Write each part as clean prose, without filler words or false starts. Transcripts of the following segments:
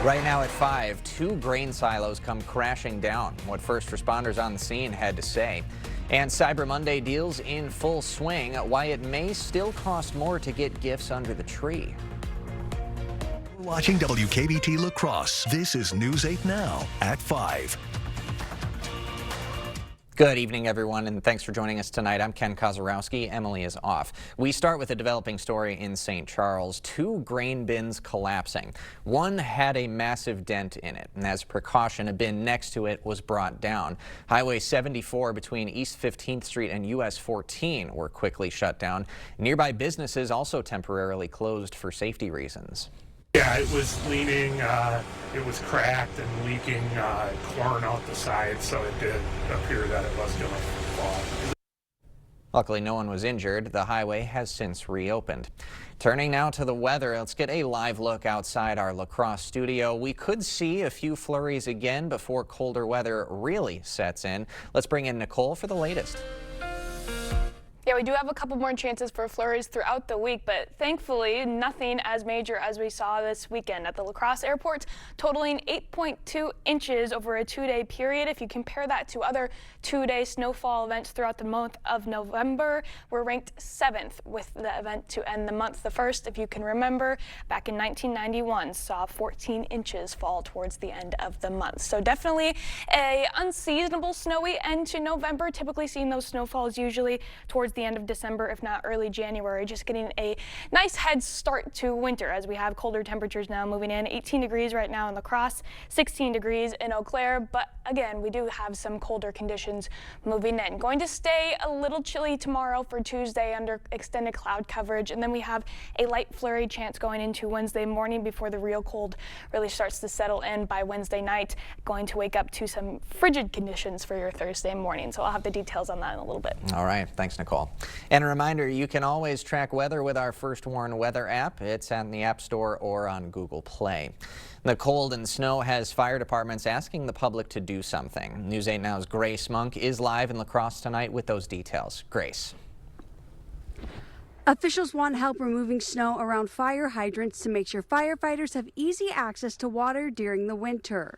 Right now at 5, 2 grain silos come crashing down. What first responders on the scene had to say. And Cyber Monday deals in full swing. Why it may still cost more to get gifts under the tree. Watching WKBT La Crosse. This is News 8 Now at 5. Good evening, everyone, and thanks for joining us tonight. I'm Ken Kozarowski. Emily is off. We start with a developing story in St. Charles. 2 grain bins collapsing. One had a massive dent in it, and as a precaution, a bin next to it was brought down. Highway 74 between East 15th Street and US 14 were quickly shut down. Nearby businesses also temporarily closed for safety reasons. Yeah, it was leaning, it was cracked and leaking corn out the side, so it did appear that it was going to fall. Luckily, no one was injured. The highway has since reopened. Turning now to the weather, let's get a live look outside our La Crosse studio. We could see a few flurries again before colder weather really sets in. Let's bring in Nicole for the latest. Yeah, we do have a couple more chances for flurries throughout the week, but thankfully nothing as major as we saw this weekend at the La Crosse airport, totaling 8.2 inches over a 2-day period. If you compare that to other 2-day snowfall events throughout the month of November, we're ranked 7th with the event to end the month. The first, if you can remember, back in 1991, saw 14 inches fall towards the end of the month. So definitely a unseasonable snowy end to November, typically seeing those snowfalls usually towards the end of December, if not early January, just getting a nice head start to winter as we have colder temperatures now moving in. 18 degrees right now in La Crosse, 16 degrees in Eau Claire, but again, we do have some colder conditions moving in. Going to stay a little chilly tomorrow for Tuesday under extended cloud coverage, and then we have a light flurry chance going into Wednesday morning before the real cold really starts to settle in by Wednesday night. Going to wake up to some frigid conditions for your Thursday morning, so I'll have the details on that in a little bit. All right, thanks, Nicole. And a reminder, you can always track weather with our First Warn weather app. It's in the App Store or on Google Play. The cold and snow has fire departments asking the public to do something. News 8 Now's Grace Monk is live in La Crosse tonight with those details. Grace. Officials want help removing snow around fire hydrants to make sure firefighters have easy access to water during the winter.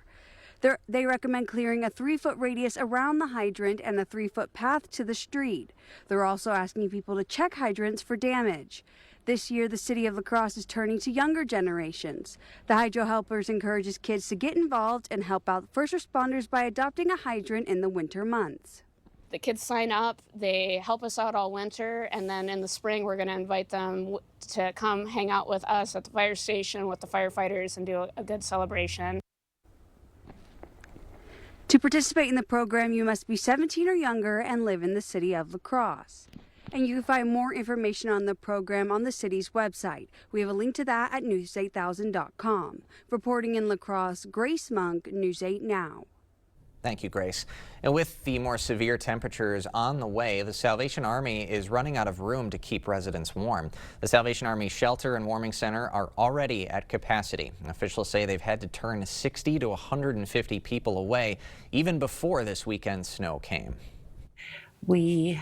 They recommend clearing a 3-foot radius around the hydrant and a 3-foot path to the street. They're also asking people to check hydrants for damage. This year, the city of La Crosse is turning to younger generations. The Hydro Helpers encourages kids to get involved and help out first responders by adopting a hydrant in the winter months. The kids sign up, they help us out all winter, and then in the spring we're going to invite them to come hang out with us at the fire station with the firefighters and do a good celebration. To participate in the program, you must be 17 or younger and live in the city of La Crosse. And you can find more information on the program on the city's website. We have a link to that at news8000.com. Reporting in La Crosse, Grace Monk, News 8 Now. Thank you, Grace. And with the more severe temperatures on the way, the Salvation Army is running out of room to keep residents warm. The Salvation Army Shelter and Warming Center are already at capacity. Officials say they've had to turn 60 to 150 people away even before this weekend's snow came. We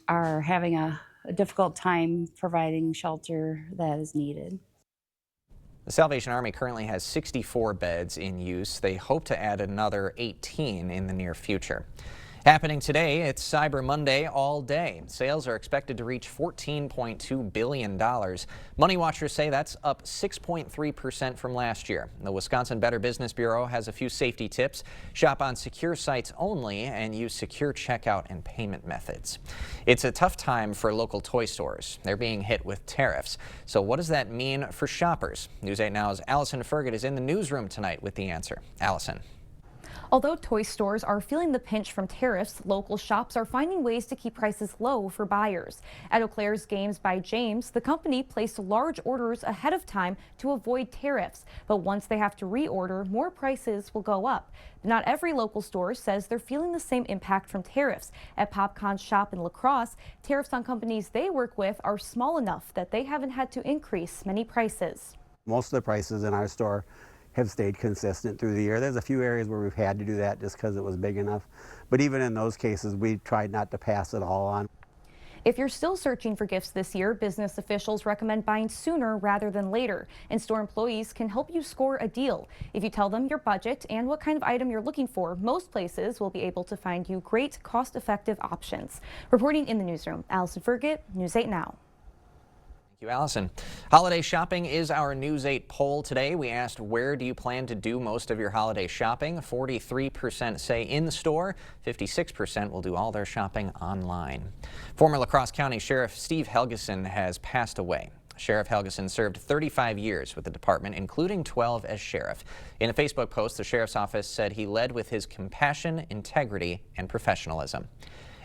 are having a difficult time providing shelter that is needed. The Salvation Army currently has 64 beds in use. They hope to add another 18 in the near future. Happening today, it's Cyber Monday all day. Sales are expected to reach $14.2 billion. Money watchers say that's up 6.3% from last year. The Wisconsin Better Business Bureau has a few safety tips. Shop on secure sites only and use secure checkout and payment methods. It's a tough time for local toy stores. They're being hit with tariffs. So what does that mean for shoppers? News 8 Now's Allison Ferget is in the newsroom tonight with the answer. Allison. Although toy stores are feeling the pinch from tariffs, local shops are finding ways to keep prices low for buyers. At Eau Claire's Games by James, the company placed large orders ahead of time to avoid tariffs. But once they have to reorder, more prices will go up. Not every local store says they're feeling the same impact from tariffs. At PopCon's shop in La Crosse, tariffs on companies they work with are small enough that they haven't had to increase many prices. Most of the prices in our store have stayed consistent through the year. There's a few areas where we've had to do that just because it was big enough. But even in those cases, we tried not to pass it all on. If you're still searching for gifts this year, business officials recommend buying sooner rather than later, and store employees can help you score a deal. If you tell them your budget and what kind of item you're looking for, most places will be able to find you great, cost-effective options. Reporting in the newsroom, Allison Fergit, News 8 Now. Thank you, Allison. Holiday shopping is our News 8 poll today. We asked, where do you plan to do most of your holiday shopping? 43% say in the store. 56% will do all their shopping online. Former La Crosse County Sheriff Steve Helgeson has passed away. Sheriff Helgeson served 35 years with the department, including 12 as sheriff. In a Facebook post, the sheriff's office said he led with his compassion, integrity, and professionalism.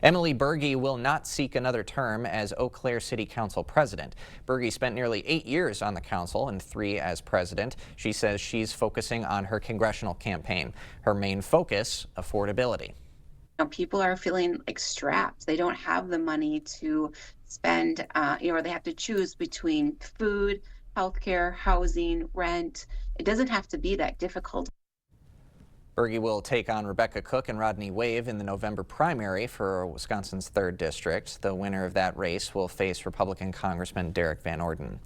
Emily Berge will not seek another term as Eau Claire City Council president. Berge spent nearly 8 years on the council and 3 as president. She says she's focusing on her congressional campaign. Her main focus, affordability. People are feeling like strapped. They don't have the money to spend, or they have to choose between food, healthcare, housing, rent. It doesn't have to be that difficult. Berge will take on Rebecca Cook and Rodney Wave in the November primary for Wisconsin's 3rd District. The winner of that race will face Republican Congressman Derek Van Orden.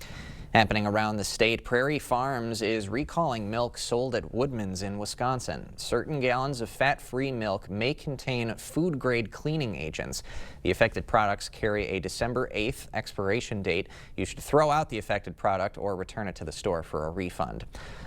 Happening around the state, Prairie Farms is recalling milk sold at Woodman's in Wisconsin. Certain gallons of fat-free milk may contain food-grade cleaning agents. The affected products carry a December 8th expiration date. You should throw out the affected product or return it to the store for a refund.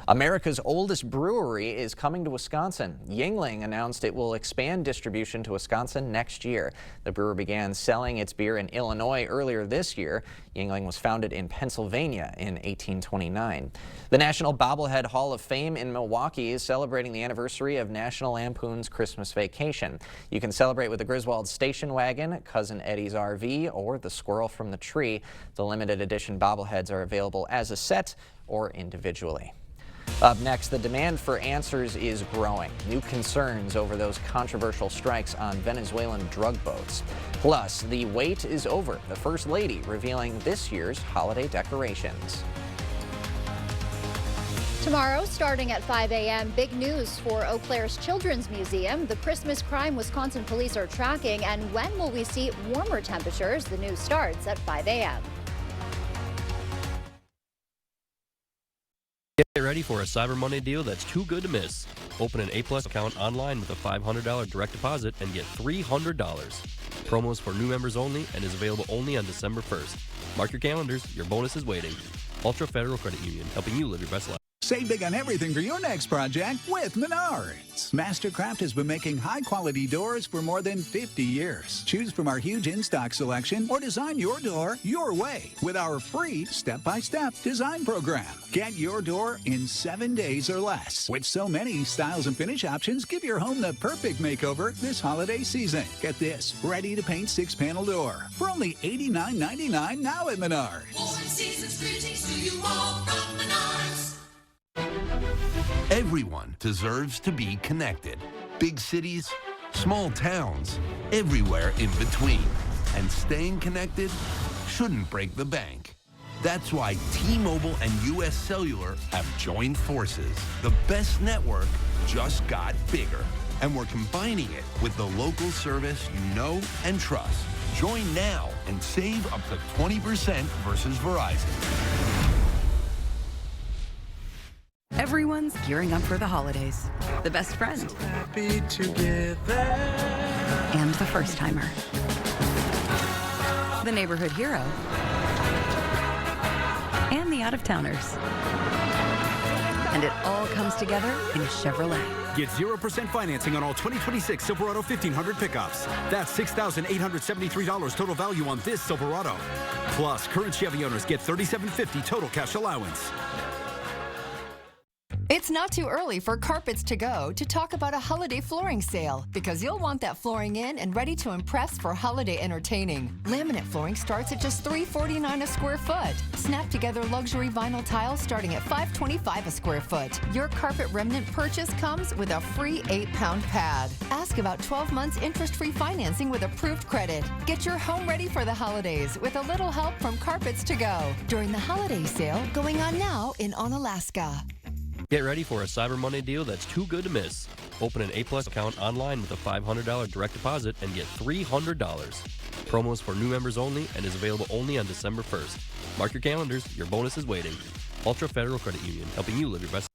America's oldest brewery is coming to Wisconsin. Yuengling announced it will expand distribution to Wisconsin next year. The brewer began selling its beer in Illinois earlier this year. Yuengling was founded in Pennsylvania in 1829. The National Bobblehead Hall of Fame in Milwaukee is celebrating the anniversary of National Lampoon's Christmas Vacation. You can celebrate with the Griswold Station Wagon, Cousin Eddie's RV, or the Squirrel from the Tree. The limited edition bobbleheads are available as a set or individually. Up next, the demand for answers is growing. New concerns over those controversial strikes on Venezuelan drug boats. Plus, the wait is over. The First Lady revealing this year's holiday decorations. Tomorrow, starting at 5 a.m., big news for Eau Claire's Children's Museum. The Christmas crime Wisconsin police are tracking. And when will we see warmer temperatures? The news starts at 5 a.m. Get ready for a Cyber Monday deal that's too good to miss. Open an A+ account online with a $500 direct deposit and get $300. Promo is for new members only and is available only on December 1st. Mark your calendars, your bonus is waiting. Ultra Federal Credit Union, helping you live your best life. Save big on everything for your next project with Menards. Mastercraft has been making high-quality doors for more than 50 years. Choose from our huge in-stock selection or design your door your way with our free step-by-step design program. Get your door in 7 days or less. With so many styles and finish options, give your home the perfect makeover this holiday season. Get this ready-to-paint 6-panel door for only $89.99 now at Menards. Season's greetings to you all from Menards. Everyone deserves to be connected. Big cities, small towns, everywhere in between. And staying connected shouldn't break the bank. That's why T-Mobile and U.S. Cellular have joined forces. The best network just got bigger. And we're combining it with the local service you know and trust. Join now and save up to 20% versus Verizon. Everyone's gearing up for the holidays. The best friend. Happy together. And the first timer. The neighborhood hero. And the out-of-towners. And it all comes together in Chevrolet. Get 0% financing on all 2026 Silverado 1500 pickups. That's $6,873 total value on this Silverado. Plus, current Chevy owners get $3,750 total cash allowance. It's not too early for Carpets to Go to talk about a holiday flooring sale, because you'll want that flooring in and ready to impress for holiday entertaining. Laminate flooring starts at just $349 a square foot. Snap together luxury vinyl tiles starting at $525 a square foot. Your carpet remnant purchase comes with a free 8-pound pad. Ask about 12 months interest-free financing with approved credit. Get your home ready for the holidays with a little help from Carpets to Go during the holiday sale going on now in Onalaska. Get ready for a Cyber Monday deal that's too good to miss. Open an A+ account online with a $500 direct deposit and get $300. Promos for new members only and is available only on December 1st. Mark your calendars, your bonus is waiting. Ultra Federal Credit Union, helping you live your best.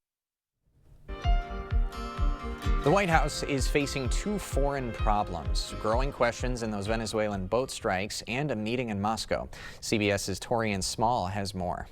The White House is facing two foreign problems: growing questions in those Venezuelan boat strikes and a meeting in Moscow. CBS's Torian Small has more.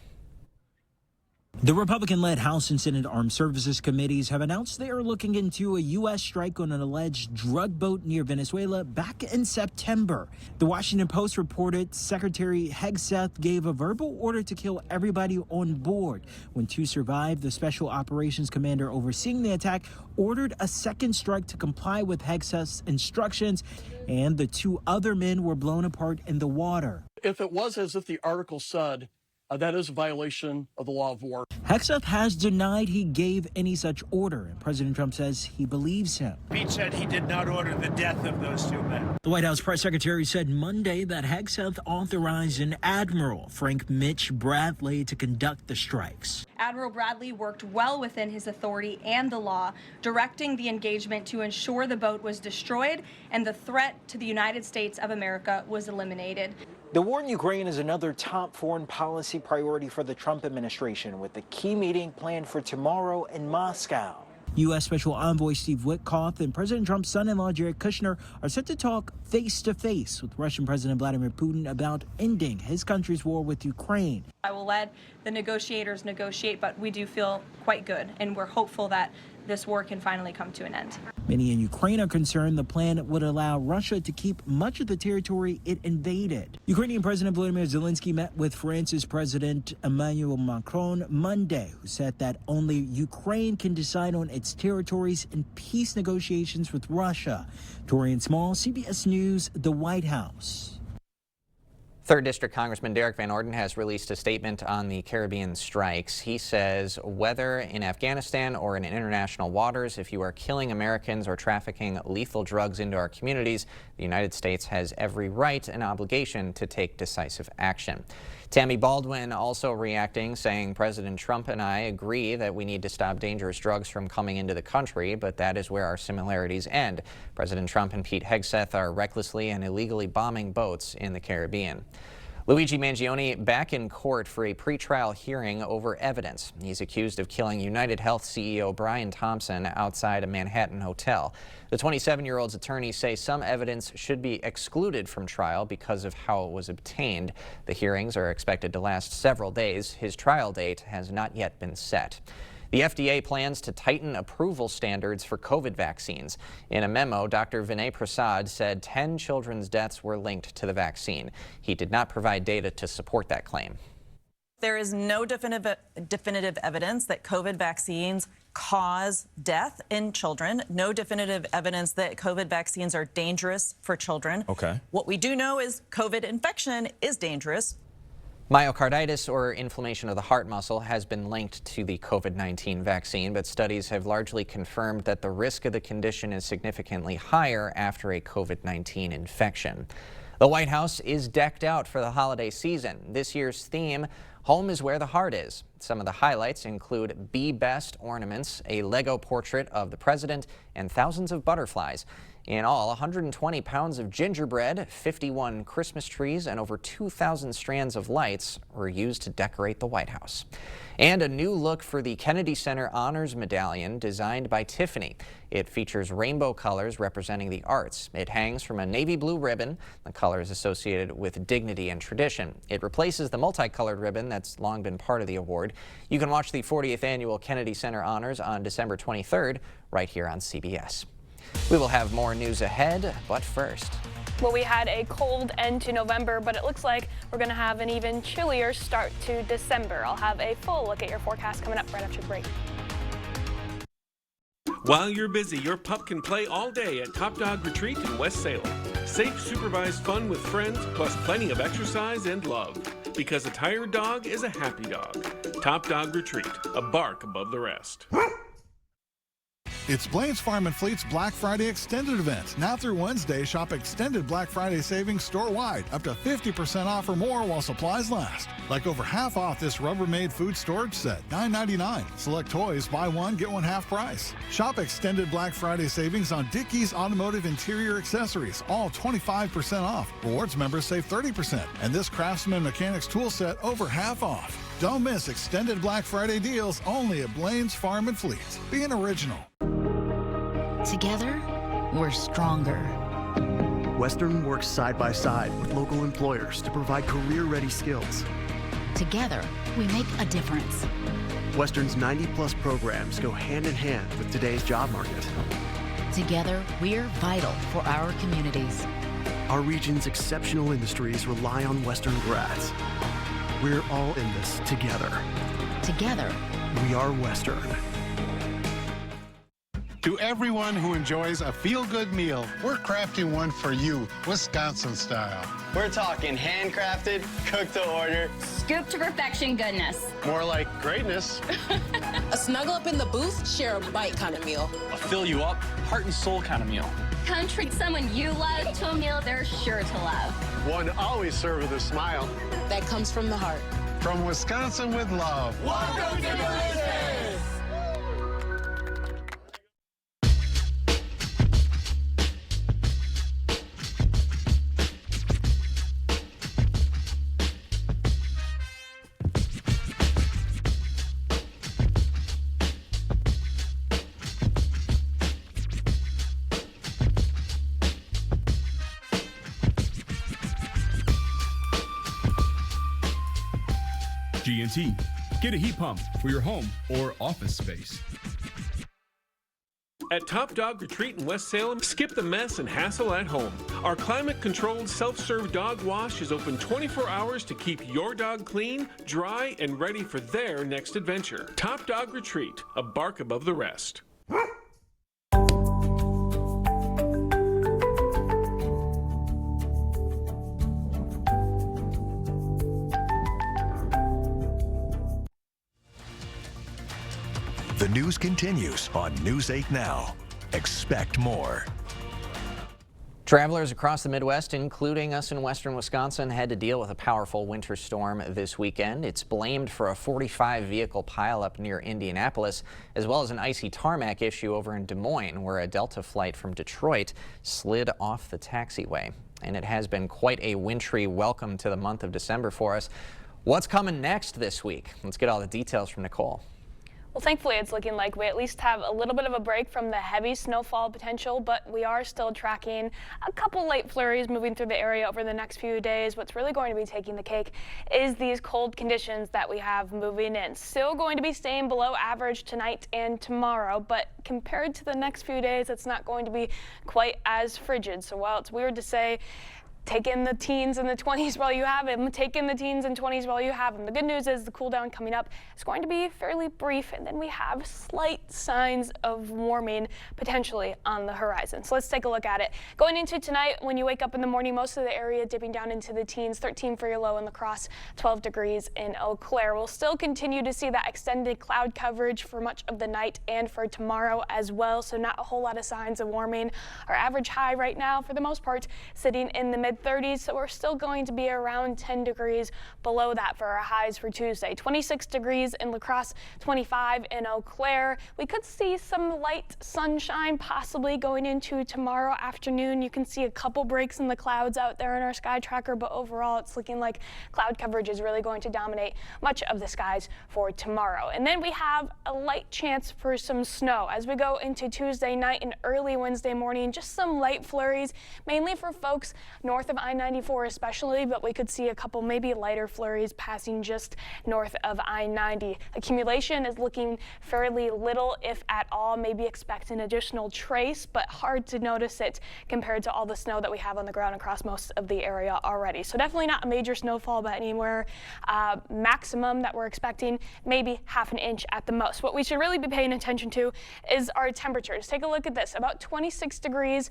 The Republican-led House and Senate Armed Services Committees have announced they are looking into a U.S. strike on an alleged drug boat near Venezuela back in September. The Washington Post reported Secretary Hegseth gave a verbal order to kill everybody on board. When two survived, the Special Operations Commander overseeing the attack ordered a second strike to comply with Hegseth's instructions, and the two other men were blown apart in the water. If it was as if the article said, that is a violation of the law of war. Hegseth has denied he gave any such order, and President Trump says he believes him. Pete said he did not order the death of those two men. The White House press secretary said Monday that Hegseth authorized an Admiral, Frank Mitch Bradley, to conduct the strikes. Admiral Bradley worked well within his authority and the law, directing the engagement to ensure the boat was destroyed and the threat to the United States of America was eliminated. The war in Ukraine is another top foreign policy priority for the Trump administration, with the key meeting planned for tomorrow in Moscow. U.S. Special Envoy Steve Witkoff and President Trump's son-in-law Jared Kushner are set to talk face-to-face with Russian President Vladimir Putin about ending his country's war with Ukraine. I will let the negotiators negotiate, but we do feel quite good, and we're hopeful that this war can finally come to an end. Many in Ukraine are concerned the plan would allow Russia to keep much of the territory it invaded. Ukrainian President Volodymyr Zelensky met with France's President Emmanuel Macron Monday, who said that only Ukraine can decide on its territories in peace negotiations with Russia. Torian Small, CBS News, the White House. 3rd District Congressman Derek Van Orden has released a statement on the Caribbean strikes. He says whether in Afghanistan or in international waters, if you are killing Americans or trafficking lethal drugs into our communities, the United States has every right and obligation to take decisive action. Tammy Baldwin also reacting, saying President Trump and I agree that we need to stop dangerous drugs from coming into the country, but that is where our similarities end. President Trump and Pete Hegseth are recklessly and illegally bombing boats in the Caribbean. Luigi Mangione back in court for a pretrial hearing over evidence. He's accused of killing United Health CEO Brian Thompson outside a Manhattan hotel. The 27-year-old's attorneys say some evidence should be excluded from trial because of how it was obtained. The hearings are expected to last several days. His trial date has not yet been set. The FDA plans to tighten approval standards for COVID vaccines. In a memo, Dr. Vinay Prasad said 10 children's deaths were linked to the vaccine. He did not provide data to support that claim. There is no definitive evidence that COVID vaccines cause death in children. No definitive evidence that COVID vaccines are dangerous for children. Okay. What we do know is COVID infection is dangerous. Myocarditis, or inflammation of the heart muscle, has been linked to the COVID-19 vaccine, but studies have largely confirmed that the risk of the condition is significantly higher after a COVID-19 infection. The White House is decked out for the holiday season. This year's theme, Home is Where the Heart Is. Some of the highlights include Be Best ornaments, a Lego portrait of the president, and thousands of butterflies. In all, 120 pounds of gingerbread, 51 Christmas trees, and over 2,000 strands of lights were used to decorate the White House. And a new look for the Kennedy Center Honors Medallion designed by Tiffany. It features rainbow colors representing the arts. It hangs from a navy blue ribbon. The color is associated with dignity and tradition. It replaces the multicolored ribbon that's long been part of the award. You can watch the 40th Annual Kennedy Center Honors on December 23rd, right here on CBS. We will have more news ahead, but first. Well, we had a cold end to November, but it looks like we're going to have an even chillier start to December. I'll have a full look at your forecast coming up right after the break. While you're busy, your pup can play all day at Top Dog Retreat in West Salem. Safe, supervised fun with friends, plus plenty of exercise and love. Because a tired dog is a happy dog. Top Dog Retreat, a bark above the rest. It's Blaine's Farm and Fleet's Black Friday Extended event. Now through Wednesday, shop extended Black Friday savings store-wide, up to 50% off or more while supplies last. Like over half off this Rubbermaid food storage set, $9.99. Select toys, buy one, get one half price. Shop extended Black Friday savings on Dickies Automotive Interior Accessories, all 25% off. Rewards members save 30%. And this Craftsman Mechanics tool set over half off. Don't miss extended Black Friday deals only at Blaine's Farm and Fleet. Be an original. Together, we're stronger. Western works side by side with local employers to provide career-ready skills. Together, we make a difference. Western's 90-plus programs go hand in hand with today's job market. Together, we're vital for our communities. Our region's exceptional industries rely on Western grads. We're all in this together. Together, we are Western. To everyone who enjoys a feel-good meal, we're crafting one for you, Wisconsin style. We're talking handcrafted, cooked to order, scoop to perfection goodness. More like greatness. A snuggle up in the booth, share a bite kind of meal. A fill you up, heart and soul kind of meal. Come treat someone you love to a meal they're sure to love. One always served with a smile. That comes from the heart. From Wisconsin with love. Welcome to Delicious! G&T. Get a heat pump for your home or office space. At Top Dog Retreat in West Salem, skip the mess and hassle at home. Our climate-controlled self-serve dog wash is open 24 hours to keep your dog clean, dry, and ready for their next adventure. Top Dog Retreat, a bark above the rest. The news continues on News 8 Now. Expect more. Travelers across the Midwest, including us in western Wisconsin, had to deal with a powerful winter storm this weekend. It's blamed for a 45-vehicle pileup near Indianapolis, as well as an icy tarmac issue over in Des Moines, where a Delta flight from Detroit slid off the taxiway. And it has been quite a wintry welcome to the month of December for us. What's coming next this week? Let's get all the details from Nicole. Well, thankfully, it's looking like we at least have a little bit of a break from the heavy snowfall potential, but we are still tracking a couple light flurries moving through the area over the next few days. What's really going to be taking the cake is these cold conditions that we have moving in. Still going to be staying below average tonight and tomorrow, but compared to the next few days, it's not going to be quite as frigid. So while it's weird to say, take in the teens and the 20s while you have them. Take in the teens and 20s while you have them. The good news is the cool down coming up is going to be fairly brief, and then we have slight signs of warming potentially on the horizon. So let's take a look at it. Going into tonight, when you wake up in the morning, most of the area dipping down into the teens, 13 for your low in La Crosse, 12 degrees in Eau Claire. We'll still continue to see that extended cloud coverage for much of the night and for tomorrow as well, so not a whole lot of signs of warming. Our average high right now, for the most part, sitting in the mid-30s, so we're still going to be around 10 degrees below that for our highs for Tuesday. 26 degrees in La Crosse, 25 in Eau Claire. We could see some light sunshine possibly going into tomorrow afternoon. You can see a couple breaks in the clouds out there in our sky tracker, but overall it's looking like cloud coverage is really going to dominate much of the skies for tomorrow. And then we have a light chance for some snow as we go into Tuesday night and early Wednesday morning. Just some light flurries, mainly for folks north of I-94 especially, but we could see a couple maybe lighter flurries passing just north of I-90. Accumulation is looking fairly little, if at all. Maybe expect an additional trace, but hard to notice it compared to all the snow that we have on the ground across most of the area already. So definitely not a major snowfall, but anywhere maximum that we're expecting, maybe half an inch at the most. What we should really be paying attention to is our temperatures. Take a look at this, about 26 degrees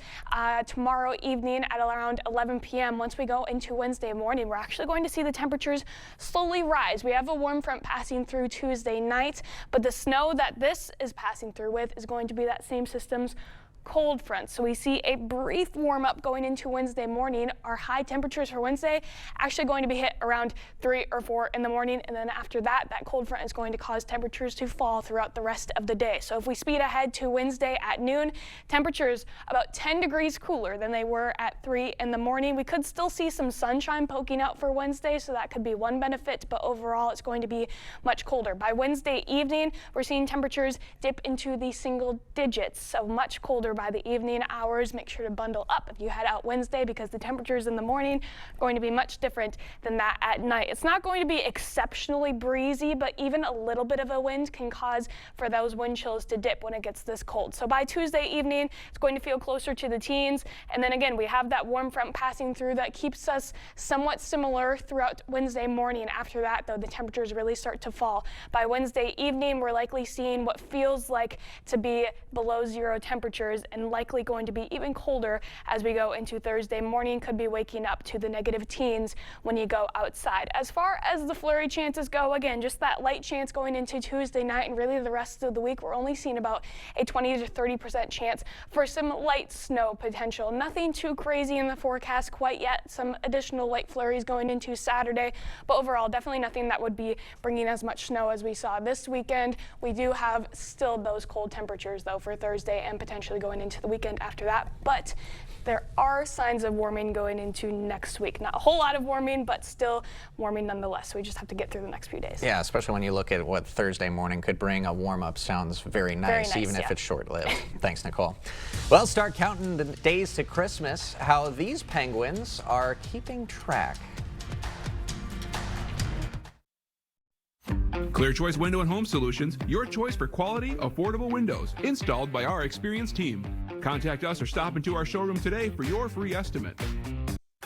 tomorrow evening at around 11 p.m. Once we go into Wednesday morning, we're actually going to see the temperatures slowly rise. We have a warm front passing through Tuesday night, but the snow that this is passing through with is going to be that same system's cold front. So we see a brief warm up going into Wednesday morning. Our high temperatures for Wednesday actually going to be hit around 3 or 4 in the morning, and then after that, that cold front is going to cause temperatures to fall throughout the rest of the day. So if we speed ahead to Wednesday at noon, temperatures about 10 degrees cooler than they were at 3 in the morning. We could still see some sunshine poking out for Wednesday, so that could be one benefit, but overall it's going to be much colder. By Wednesday evening, we're seeing temperatures dip into the single digits, so much colder by the evening hours. Make sure to bundle up if you head out Wednesday, because the temperatures in the morning are going to be much different than that at night. It's not going to be exceptionally breezy, but even a little bit of a wind can cause for those wind chills to dip when it gets this cold. So by Tuesday evening, it's going to feel closer to the teens. And then again, we have that warm front passing through that keeps us somewhat similar throughout Wednesday morning. After that, though, the temperatures really start to fall. By Wednesday evening, we're likely seeing what feels like to be below 0 temperatures, and likely going to be even colder as we go into Thursday morning. Could be waking up to the negative teens when you go outside. As far as the flurry chances go, again, just that light chance going into Tuesday night, and really the rest of the week, we're only seeing about a 20 to 30% chance for some light snow potential. Nothing too crazy in the forecast quite yet. Some additional light flurries going into Saturday, but overall, definitely nothing that would be bringing as much snow as we saw this weekend. We do have still those cold temperatures, though, for Thursday and potentially going into the weekend after that, but there are signs of warming going into next week. Not a whole lot of warming, but still warming nonetheless. So we just have to get through the next few days. Yeah, especially when you look at what Thursday morning could bring. A warm-up sounds very nice, even if it's short-lived. Thanks, Nicole. Well, start counting the days to Christmas. How these penguins are keeping track. Clear Choice Window and Home Solutions, your choice for quality, affordable windows, installed by our experienced team. Contact us or stop into our showroom today for your free estimate.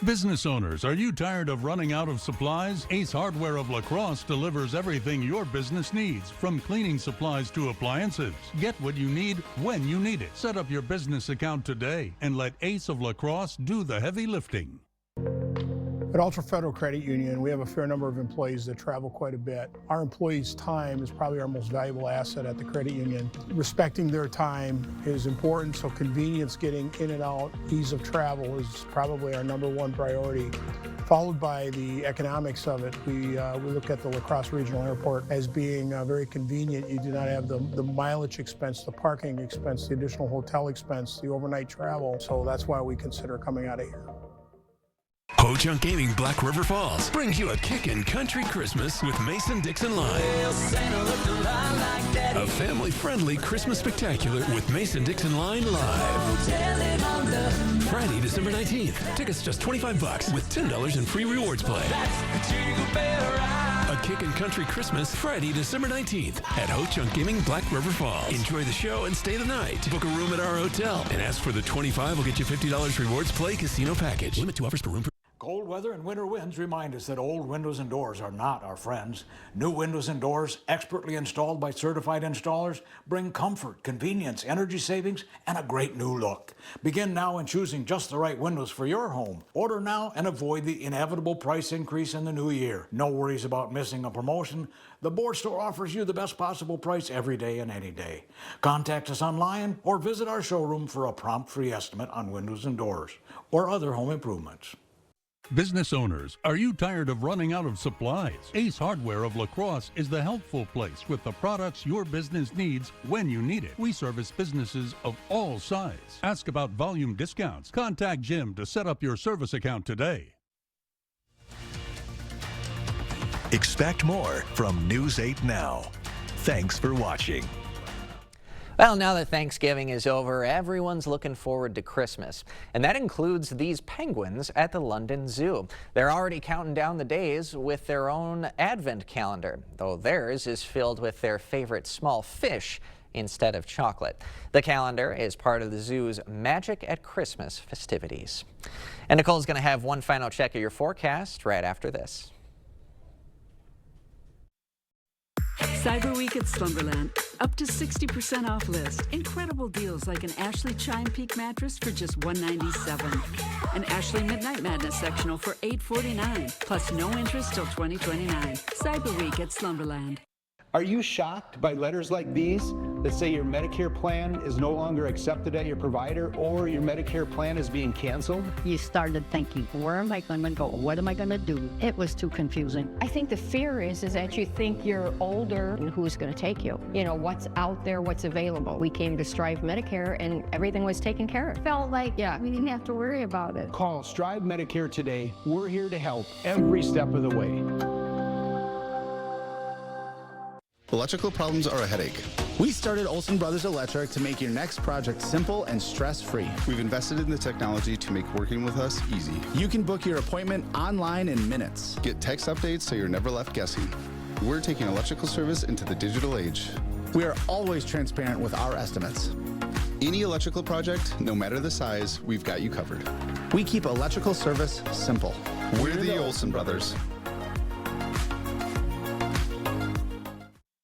Business owners, are you tired of running out of supplies? Ace Hardware of La Crosse delivers everything your business needs, from cleaning supplies to appliances. Get what you need when you need it. Set up your business account today and let Ace of La Crosse do the heavy lifting. At Ultra Federal Credit Union, we have a fair number of employees that travel quite a bit. Our employees' time is probably our most valuable asset at the credit union. Respecting their time is important, so convenience, getting in and out, ease of travel is probably our #1 priority, followed by the economics of it. We look at the La Crosse Regional Airport as being very convenient. You do not have the mileage expense, the parking expense, the additional hotel expense, the overnight travel, so that's why we consider coming out of here. Ho-Chunk Gaming Black River Falls brings you a kickin' country Christmas with Mason-Dixon Line. A family-friendly Christmas spectacular with Mason-Dixon Line Live. Friday, December 19th. Tickets just $25 with $10 in free rewards play. A kickin' country Christmas Friday, December 19th at Ho-Chunk Gaming Black River Falls. Enjoy the show and stay the night. Book a room at our hotel and ask for the $25 will get you $50 rewards play casino package. Limit 2 offers per room. Cold weather and winter winds remind us that old windows and doors are not our friends. New windows and doors, expertly installed by certified installers, bring comfort, convenience, energy savings, and a great new look. Begin now in choosing just the right windows for your home. Order now and avoid the inevitable price increase in the new year. No worries about missing a promotion. The Board Store offers you the best possible price every day and any day. Contact us online or visit our showroom for a prompt free estimate on windows and doors or other home improvements. Business owners, are you tired of running out of supplies? Ace Hardware of La Crosse is the helpful place with the products your business needs when you need it. We service businesses of all sizes. Ask about volume discounts. Contact Jim to set up your service account today. Expect more from News 8 Now. Thanks for watching. Well, now that Thanksgiving is over, everyone's looking forward to Christmas. And that includes these penguins at the London Zoo. They're already counting down the days with their own advent calendar, though theirs is filled with their favorite small fish instead of chocolate. The calendar is part of the zoo's Magic at Christmas festivities. And Nicole's going to have one final check of your forecast right after this. Cyber Week at Slumberland. Up to 60% off list. Incredible deals like an Ashley Chime Peak mattress for just $197. An Ashley Midnight Madness sectional for $849. Plus no interest till 2029. Cyber Week at Slumberland. Are you shocked by letters like these that say your Medicare plan is no longer accepted at your provider or your Medicare plan is being canceled? You started thinking, where am I going to go? What am I going to do? It was too confusing. I think the fear is that you think you're older and who's going to take you? You know, what's out there, what's available. We came to Strive Medicare and everything was taken care of. Felt like, we didn't have to worry about it. Call Strive Medicare today. We're here to help every step of the way. Electrical problems are a headache. We started Olson Brothers Electric to make your next project simple and stress-free. We've invested in the technology to make working with us easy. You can book your appointment online in minutes. Get text updates so you're never left guessing. We're taking electrical service into the digital age. We are always transparent with our estimates. Any electrical project, no matter the size, we've got you covered. We keep electrical service simple. We're the Olson Brothers.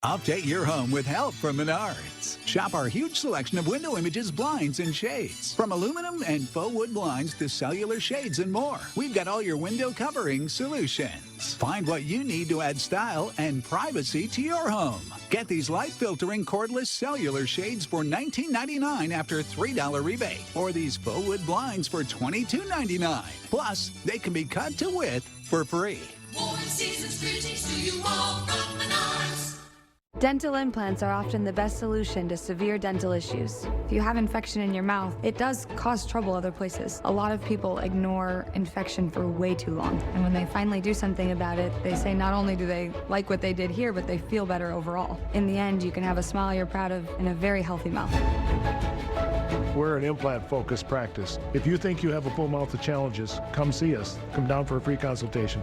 Update your home with help from Menards. Shop our huge selection of window images, blinds, and shades. From aluminum and faux wood blinds to cellular shades and more. We've got all your window covering solutions. Find what you need to add style and privacy to your home. Get these light filtering cordless cellular shades for $19.99 after a $3 rebate. Or these faux wood blinds for $22.99. Plus, they can be cut to width for free. Warm season's greetings to you all from Menards. Dental implants are often the best solution to severe dental issues. If you have infection in your mouth, it does cause trouble other places. A lot of people ignore infection for way too long. And when they finally do something about it, they say not only do they like what they did here, but they feel better overall. In the end, you can have a smile you're proud of and a very healthy mouth. We're an implant-focused practice. If you think you have a full mouth of challenges, come see us. Come down for a free consultation.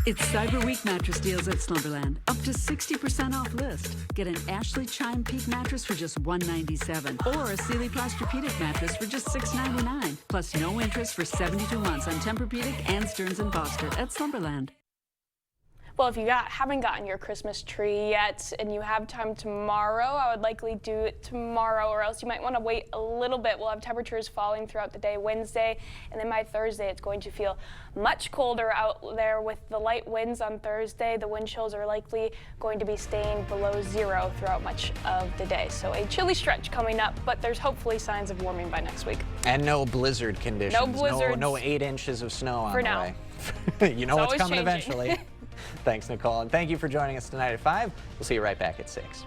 It's Cyber Week mattress deals at Slumberland. Up to 60% off list. Get an Ashley Chime Peak mattress for just $197. Or a Sealy Posturepedic mattress for just $699. Plus no interest for 72 months on Tempur-Pedic and Stearns & Foster at Slumberland. Well, if you haven't gotten your Christmas tree yet and you have time tomorrow, I would likely do it tomorrow, or else you might want to wait a little bit. We'll have temperatures falling throughout the day Wednesday, and then by Thursday it's going to feel much colder out there with the light winds on Thursday. The wind chills are likely going to be staying below 0 throughout much of the day. So a chilly stretch coming up, but there's hopefully signs of warming by next week. And no blizzard conditions. No blizzards. No 8 inches of snow on for the now. way. You know It's what's always coming changing. eventually. Thanks, Nicole, and thank you for joining us tonight at 5. We'll see you right back at 6.